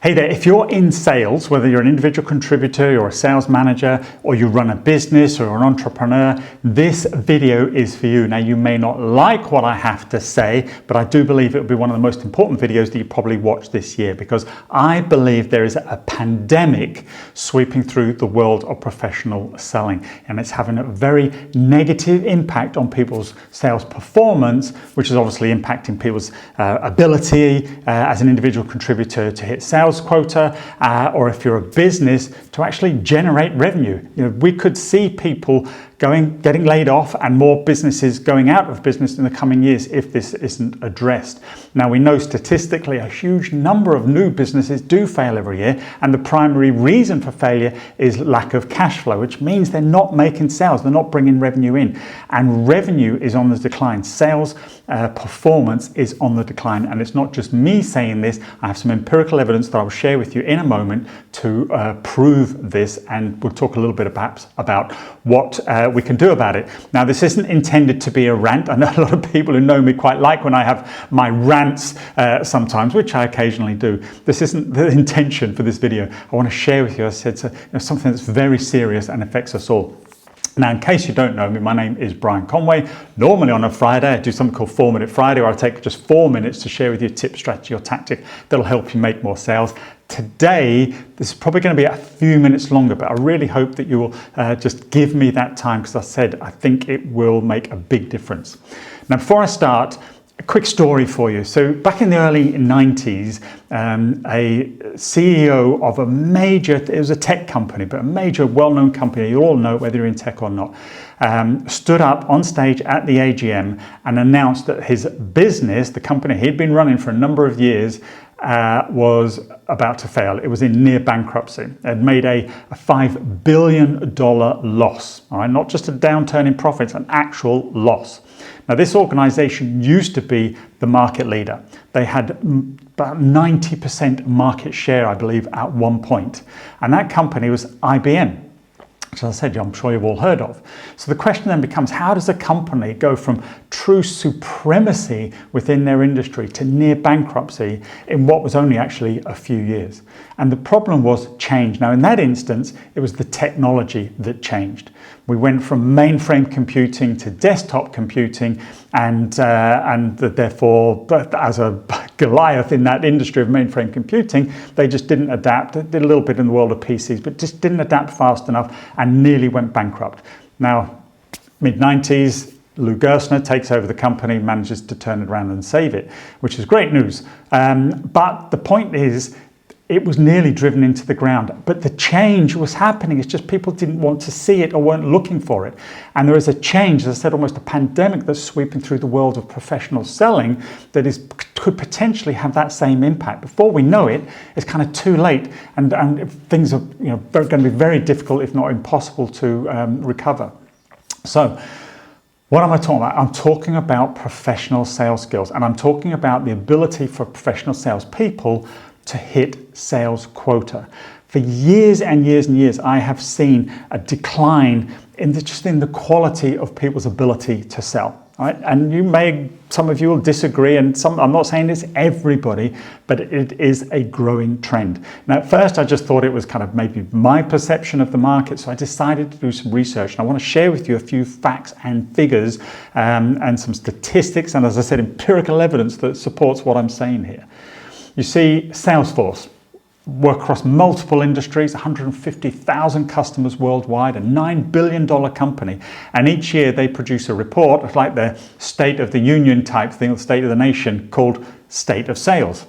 Hey there, if you're in sales, whether you're an individual contributor, you're a sales manager, or you run a business or an entrepreneur, this video is for you. Now, you may not like what I have to say, but I do believe it will be one of the most important videos that you probably watch this year, because I believe there is a pandemic sweeping through the world of professional selling, and it's having a very negative impact on people's sales performance, which is obviously impacting people's ability as an individual contributor to hit sales quota, or if you're a business, to actually generate revenue. You know, we could see people getting laid off and more businesses going out of business in the coming years if this isn't addressed. Now, we know statistically a huge number of new businesses do fail every year, and the primary reason for failure is lack of cash flow, which means they're not making sales, they're not bringing revenue in, and revenue is on the decline. Sales performance is on the decline, and it's not just me saying this. I have some empirical evidence that I'll share with you in a moment to prove this, and we'll talk a little bit about what we can do about it. Now, this isn't intended to be a rant. I know a lot of people who know me quite like when I have my rants sometimes, which I occasionally do. This isn't the intention for this video. I want to share with you, as I said, something that's very serious and affects us all. Now, in case you don't know me, my name is Brian Conway. Normally on a Friday, I do something called 4-Minute Friday, where I take just 4 minutes to share with you a tip, strategy, or tactic that'll help you make more sales. Today, this is probably going to be a few minutes longer, but I really hope that you will just give me that time, because I said I think it will make a big difference. Now, before I start, a quick story for you. So back in the early 90s, a CEO of a major, it was a tech company, but a major well-known company, you all know whether you're in tech or not, stood up on stage at the AGM and announced that his business, the company he'd been running for a number of years, was about to fail. It was in near bankruptcy. It had made a $5 billion loss, all right? Not just a downturn in profits, an actual loss. Now, this organization used to be the market leader. They had about 90% market share, I believe, at one point. And that company was IBM, which, as I said, I'm sure you've all heard of. So the question then becomes, how does a company go from true supremacy within their industry to near bankruptcy in what was only actually a few years? And the problem was change. Now, in that instance, it was the technology that changed. We went from mainframe computing to desktop computing, and therefore, as a Goliath in that industry of mainframe computing, they just didn't adapt. They did a little bit in the world of PCs, but just didn't adapt fast enough and nearly went bankrupt. Now, mid-90s, Lou Gerstner takes over the company, manages to turn it around and save it, which is great news. But the point is, it was nearly driven into the ground, but the change was happening. It's just people didn't want to see it or weren't looking for it. And there is a change, as I said, almost a pandemic that's sweeping through the world of professional selling that could potentially have that same impact. Before we know it, it's kind of too late, and things are going to be very difficult, if not impossible, to recover. So, what am I talking about? I'm talking about professional sales skills, and I'm talking about the ability for professional salespeople to hit sales quota. For years and years and years, I have seen a decline in the quality of people's ability to sell. Right? And some of you will disagree, and I'm not saying it's everybody, but it is a growing trend. Now, at first, I just thought it was kind of maybe my perception of the market, so I decided to do some research. And I want to share with you a few facts and figures and some statistics, and as I said, empirical evidence that supports what I'm saying here. You see, Salesforce work across multiple industries, 150,000 customers worldwide, a $9 billion company. And each year they produce a report, like the State of the Union type thing, the State of the Nation, called State of Sales.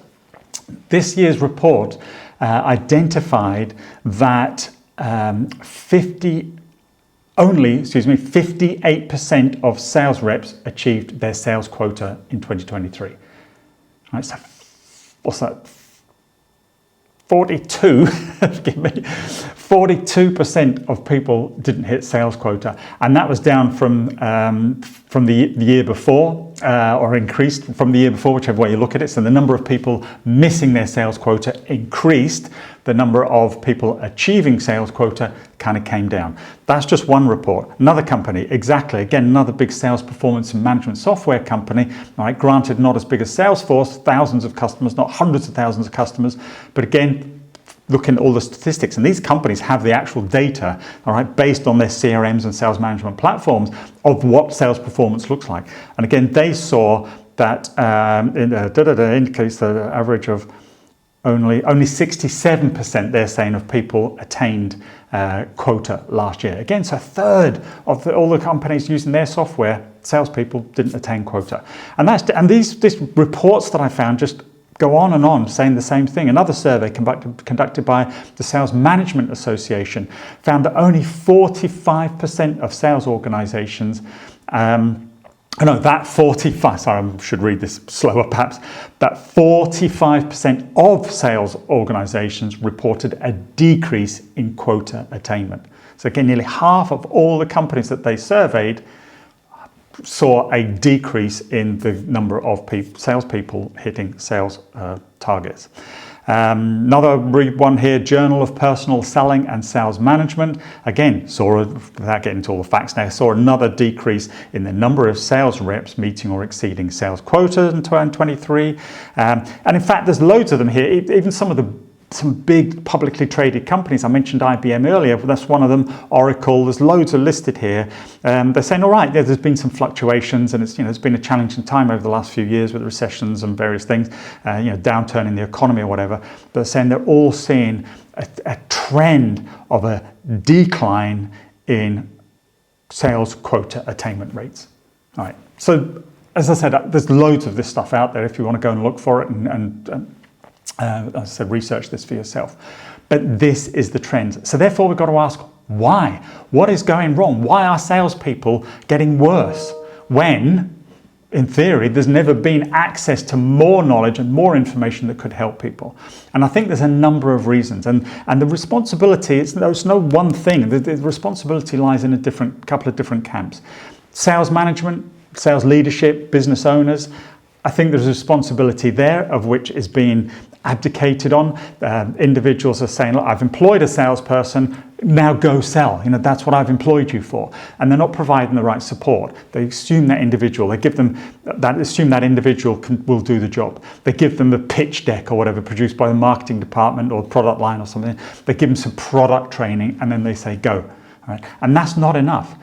This year's report identified that 58% of sales reps achieved their sales quota in 2023. Right, so what's that? 42% of people didn't hit sales quota, and that was down from from the year before, or increased from the year before, whichever way you look at it. So the number of people missing their sales quota increased. The number of people achieving sales quota kind of came down. That's just one report. Another company, exactly, again, another big sales performance and management software company, all right, granted not as big as Salesforce, thousands of customers, not hundreds of thousands of customers, but again, looking at all the statistics, and these companies have the actual data, all right, based on their CRMs and sales management platforms of what sales performance looks like. And again, they saw that indicates the average of only 67%, they're saying, of people attained quota last year. Again, so a third of all the companies using their software, salespeople didn't attain quota. And these reports that I found just go on saying the same thing. Another survey conducted by the Sales Management Association found that only 45% of sales organizations, that 45, sorry, I should read this slower perhaps, that 45% of sales organizations reported a decrease in quota attainment. So again, nearly half of all the companies that they surveyed saw a decrease in the number of salespeople hitting sales targets. Another one here, Journal of Personal Selling and Sales Management, again, without getting into all the facts now, saw another decrease in the number of sales reps meeting or exceeding sales quotas in 2023. And in fact, there's loads of them here, even some big publicly traded companies. I mentioned IBM earlier, but that's one of them. Oracle, there's loads are listed here. They're saying, all right, there's been some fluctuations, and it's been a challenging time over the last few years with recessions and various things, downturn in the economy or whatever. But they're saying they're all seeing a trend of a decline in sales quota attainment rates. All right. So as I said, there's loads of this stuff out there if you want to go and look for it and as I said, research this for yourself. But this is the trend. So therefore, we've got to ask why? What is going wrong? Why are salespeople getting worse when, in theory, there's never been access to more knowledge and more information that could help people? And I think there's a number of reasons. And the responsibility, it's no one thing. The responsibility lies in a couple of different camps. Sales management, sales leadership, business owners. I think there's a responsibility there of which is being abdicated on. Individuals are saying, look, I've employed a salesperson, now go sell. That's what I've employed you for. And they're not providing the right support. They assume that individual, assume that individual will do the job. They give them the pitch deck or whatever produced by the marketing department or product line or something. They give them some product training and then they say, go. All right? And that's not enough.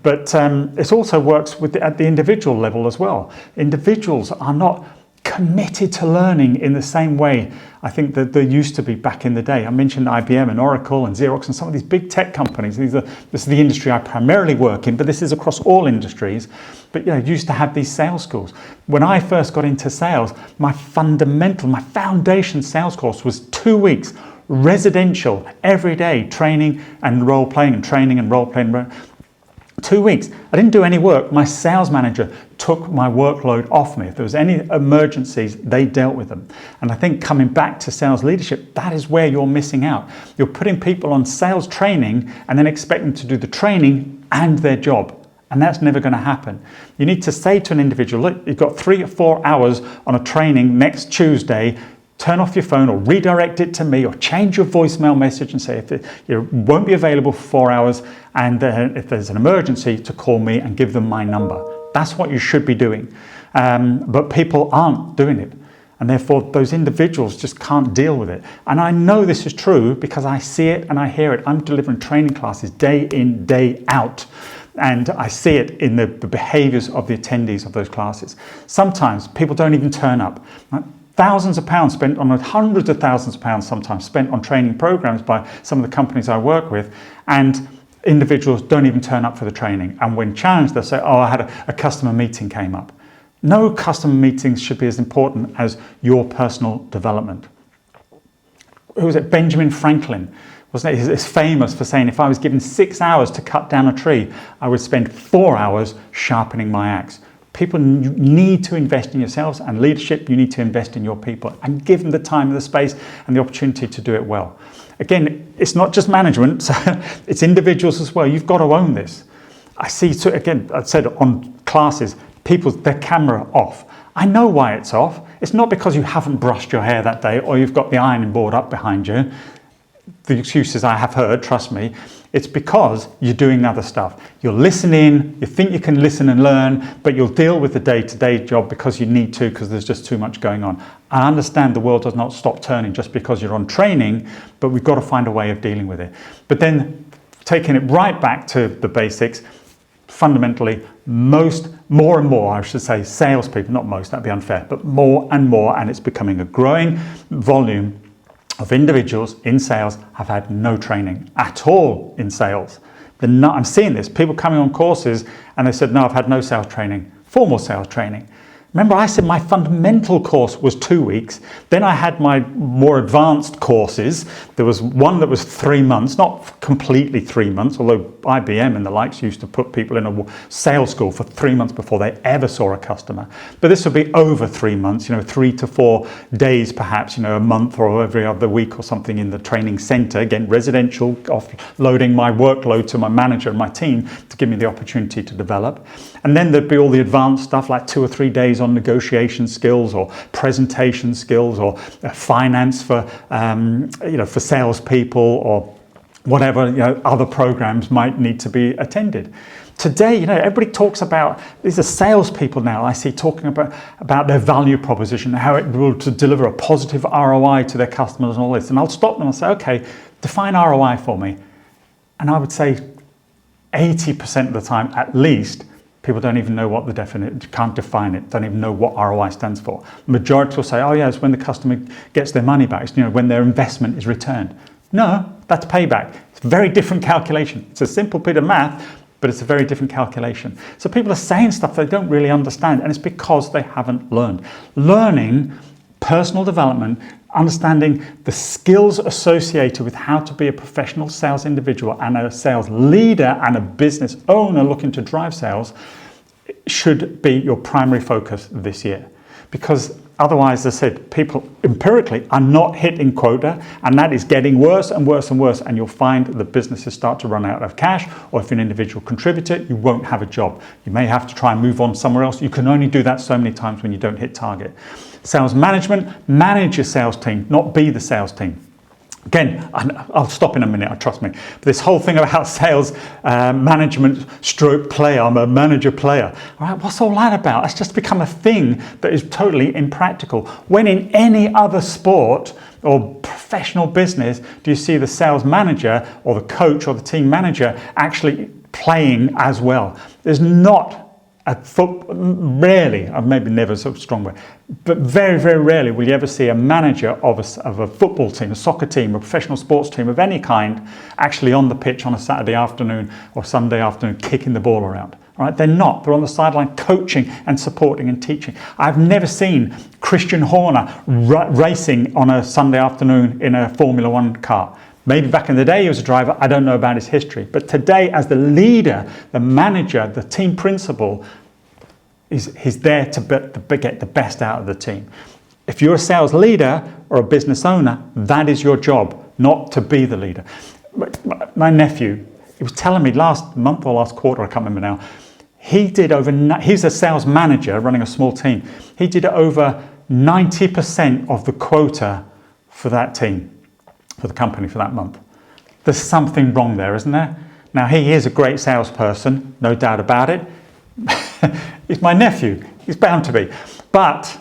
But it also works at the individual level as well. Individuals are not committed to learning in the same way I think that they used to be back in the day. I mentioned IBM and Oracle and Xerox and some of these big tech companies. This is the industry I primarily work in, but this is across all industries. But used to have these sales schools. When I first got into sales, my foundation sales course was 2 weeks, residential, every day, training and role-playing and training and role-playing. 2 weeks. I didn't do any work. My sales manager took my workload off me. If there was any emergencies, they dealt with them. And I think coming back to sales leadership, that is where you're missing out. You're putting people on sales training and then expect them to do the training and their job. And that's never going to happen. You need to say to an individual, look, you've got 3 or 4 hours on a training next Tuesday. Turn off your phone or redirect it to me or change your voicemail message and say if you won't be available for 4 hours and if there's an emergency to call me and give them my number. That's what you should be doing. But people aren't doing it. And therefore those individuals just can't deal with it. And I know this is true because I see it and I hear it. I'm delivering training classes day in, day out. And I see it in the behaviors of the attendees of those classes. Sometimes people don't even turn up. Right? Thousands of pounds spent on hundreds of thousands of pounds sometimes spent on training programs by some of the companies I work with, and individuals don't even turn up for the training. And when challenged, they'll say, oh, I had a customer meeting came up. No customer meetings should be as important as your personal development. Who was it? Benjamin Franklin. Wasn't it? He's famous for saying, if I was given 6 hours to cut down a tree, I would spend 4 hours sharpening my axe. People need to invest in yourselves, and leadership, you need to invest in your people and give them the time and the space and the opportunity to do it well. Again, it's not just management, it's individuals as well. You've got to own this. I see, so again, I said on classes, their camera off. I know why it's off. It's not because you haven't brushed your hair that day or you've got the ironing board up behind you. The excuses I have heard, trust me. It's because you're doing other stuff. You're listening, you think you can listen and learn, but you'll deal with the day-to-day job because you need to, because there's just too much going on. I understand the world does not stop turning just because you're on training, but we've got to find a way of dealing with it. But then taking it right back to the basics, fundamentally, more and more, I should say, salespeople, not most, that'd be unfair, but more and more, and it's becoming a growing volume of individuals in sales have had no training at all in sales. I'm seeing this, people coming on courses and they said, no, I've had no sales training, formal sales training. Remember, I said my fundamental course was 2 weeks. Then I had my more advanced courses. There was one that was 3 months, not completely 3 months, although IBM and the likes used to put people in a sales school for 3 months before they ever saw a customer. But this would be over 3 months, 3 to 4 days perhaps, a month or every other week or something in the training center. Again, residential, offloading my workload to my manager and my team to give me the opportunity to develop. And then there'd be all the advanced stuff like 2 or 3 days on negotiation skills or presentation skills or finance for salespeople or whatever other programs might need to be attended. Today, everybody talks about, these are salespeople now I see talking about their value proposition, how it will to deliver a positive ROI to their customers and all this. And I'll stop them and say, okay, define ROI for me. And I would say 80% of the time, at least, people don't even know what the definition, can't define it, don't even know what ROI stands for. The majority will say, oh yeah, it's when the customer gets their money back, it's, when their investment is returned. No, that's payback. It's a very different calculation. It's a simple bit of math, but it's a very different calculation. So people are saying stuff they don't really understand, and it's because they haven't learned. Learning, personal development, understanding the skills associated with how to be a professional sales individual and a sales leader and a business owner looking to drive sales should be your primary focus this year. Because otherwise, as I said, people empirically are not hitting quota, and that is getting worse and worse and worse, and you'll find the businesses start to run out of cash, or if you're an individual contributor, you won't have a job. You may have to try and move on somewhere else. You can only do that so many times when you don't hit target. Sales management, manage your sales team, not be the sales team. Again, I'll stop in a minute, trust me. But this whole thing about sales management stroke player, I'm a manager player. All right, what's all that about? It's just become a thing that is totally impractical. When in any other sport or professional business do you see the sales manager or the coach or the team manager actually playing as well? There's not rarely, maybe never so strong way, but very, very rarely will you ever see a manager of a football team, a soccer team, a professional sports team of any kind actually on the pitch on a Saturday afternoon or Sunday afternoon kicking the ball around. All right, they're not. They're on the sideline coaching and supporting and teaching. I've never seen Christian Horner racing on a Sunday afternoon in a Formula One car. Maybe back in the day he was a driver, I don't know about his history. But today, as the leader, the manager, the team principal, he's there to get the best out of the team. If you're a sales leader or a business owner, that is your job, not to be the leader. My nephew, he was telling me last month or last quarter, I can't remember now, he's a sales manager running a small team. He did over 90% of the quota for that team, for the company for that month. There's something wrong there, isn't there? Now, he is a great salesperson, no doubt about it. He's my nephew, he's bound to be. But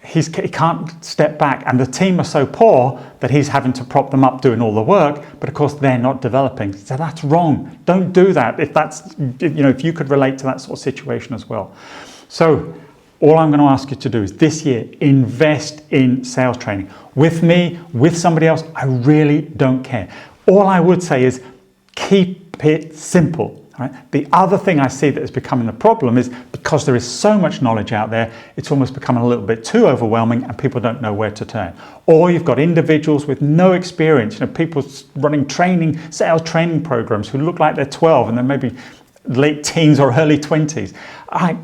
he can't step back, and the team are so poor that he's having to prop them up doing all the work, but of course they're not developing. So that's wrong. Don't do that if you could relate to that sort of situation as well. So all I'm going to ask you to do is this year, invest in sales training. With me, with somebody else, I really don't care. All I would say is keep it simple. Right? The other thing I see that is becoming a problem is because there is so much knowledge out there, it's almost becoming a little bit too overwhelming and people don't know where to turn. Or you've got individuals with no experience, people running sales training programs who look like they're 12 and they're maybe late teens or early 20s.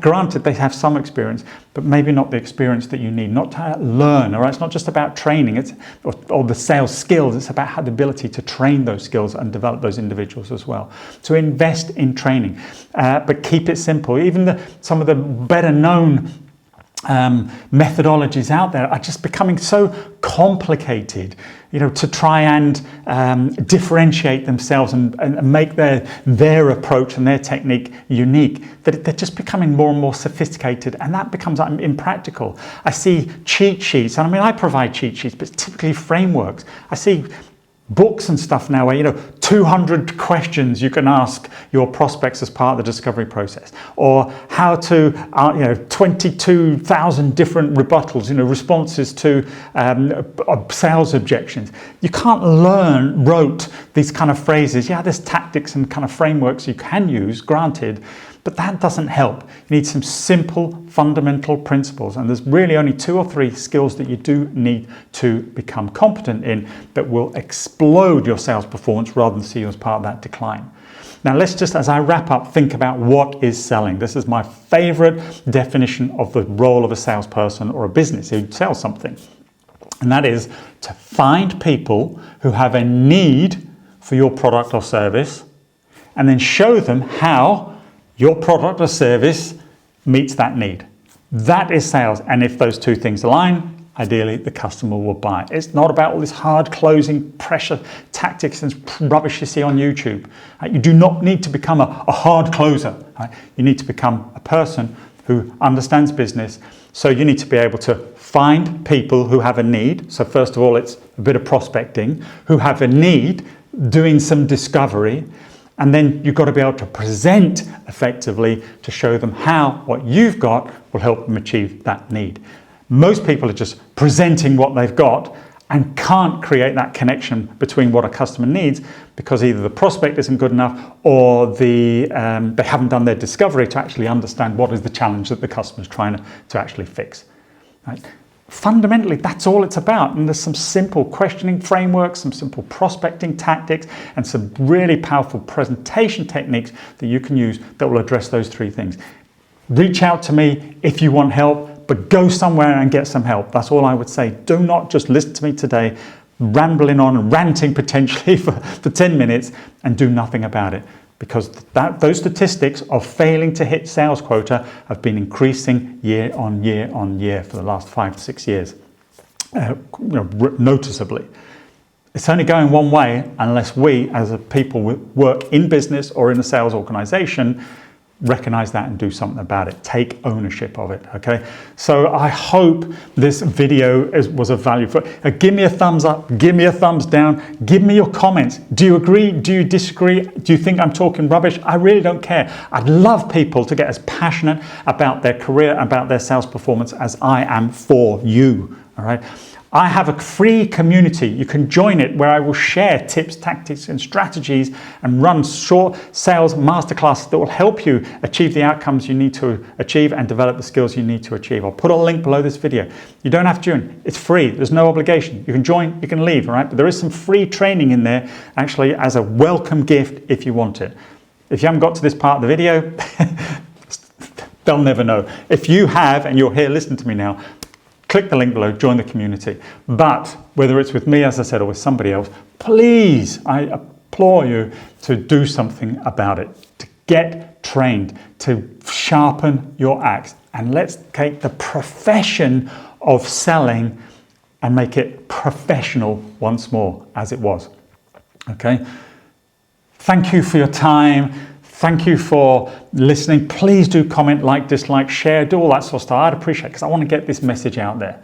Granted, they have some experience, but maybe not the experience that you need, not to learn. All right, it's not just about training, or the sales skills. It's about the ability to train those skills and develop those individuals as well. So invest in training, but keep it simple. Even some of the better known methodologies out there are just becoming so complicated, to try and differentiate themselves and make their approach and their technique unique, that they're just becoming more and more sophisticated, and that becomes impractical. I see cheat sheets, and I provide cheat sheets, but it's typically frameworks. I see books and stuff now where 200 questions you can ask your prospects as part of the discovery process, or how to 22,000 different rebuttals, responses to sales objections. You can't rote these kind of phrases. Yeah, there's tactics and kind of frameworks you can use, granted, but that doesn't help. You need some simple fundamental principles, and there's really only 2 or 3 skills that you do need to become competent in that will explode your sales performance rather than see you as part of that decline. Now let's just, as I wrap up, think about what is selling. This is my favorite definition of the role of a salesperson or a business who sells something, and that is to find people who have a need for your product or service, and then show them how your product or service meets that need. That is sales. And if those 2 things align, ideally the customer will buy. It's not about all this hard closing pressure tactics and rubbish you see on YouTube. You do not need to become a hard closer. You need to become a person who understands business. So you need to be able to find people who have a need. So first of all, it's a bit of prospecting, who have a need, doing some discovery. And then you've got to be able to present effectively to show them how what you've got will help them achieve that need. Most people are just presenting what they've got and can't create that connection between what a customer needs, because either the prospect isn't good enough, or they haven't done their discovery to actually understand what is the challenge that the customer is trying to actually fix. Right? Fundamentally, that's all it's about. And there's some simple questioning frameworks, some simple prospecting tactics, and some really powerful presentation techniques that you can use that will address those 3 things. Reach out to me if you want help, but go somewhere and get some help. That's all I would say. Do not just listen to me today, rambling on and ranting potentially for 10 minutes and do nothing about it. Because those statistics of failing to hit sales quota have been increasing year on year on year for the last 5 to 6 years, noticeably. It's only going one way unless we, as a people who work in business or in a sales organization, recognize that and do something about it. Take ownership of it. Okay. So I hope this video was of value. Give me a thumbs up. Give me a thumbs down. Give me your comments. Do you agree? Do you disagree? Do you think I'm talking rubbish? I really don't care. I'd love people to get as passionate about their career, about their sales performance as I am for you. All right. I have a free community. You can join it, where I will share tips, tactics, and strategies, and run short sales masterclasses that will help you achieve the outcomes you need to achieve and develop the skills you need to achieve. I'll put a link below this video. You don't have to join. It's free. There's no obligation. You can join, you can leave, all right? But there is some free training in there, actually, as a welcome gift if you want it. If you haven't got to this part of the video, they'll never know. If you have, and you're here listening to me now, click the link below, join the community. But whether it's with me, as I said, or with somebody else, please, I implore you to do something about it, to get trained, to sharpen your axe. And let's take the profession of selling and make it professional once more, as it was. Okay? Thank you for your time. Thank you for listening. Please do comment, like, dislike, share, do all that sort of stuff. I'd appreciate it, because I want to get this message out there.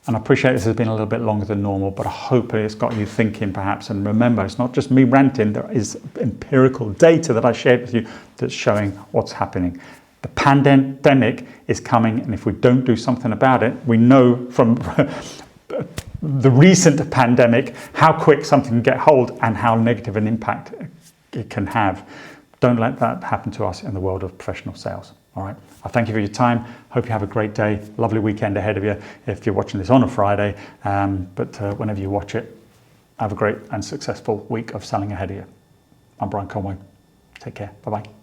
And I appreciate this has been a little bit longer than normal, but I hope it's got you thinking perhaps. And remember, it's not just me ranting. There is empirical data that I shared with you that's showing what's happening. The pandemic is coming, and if we don't do something about it, we know from the recent pandemic how quick something can get hold and how negative an impact it can have. Don't let that happen to us in the world of professional sales. All right. I thank you for your time. Hope you have a great day. Lovely weekend ahead of you if you're watching this on a Friday. But whenever you watch it, have a great and successful week of selling ahead of you. I'm Conway. Take care. Bye-bye.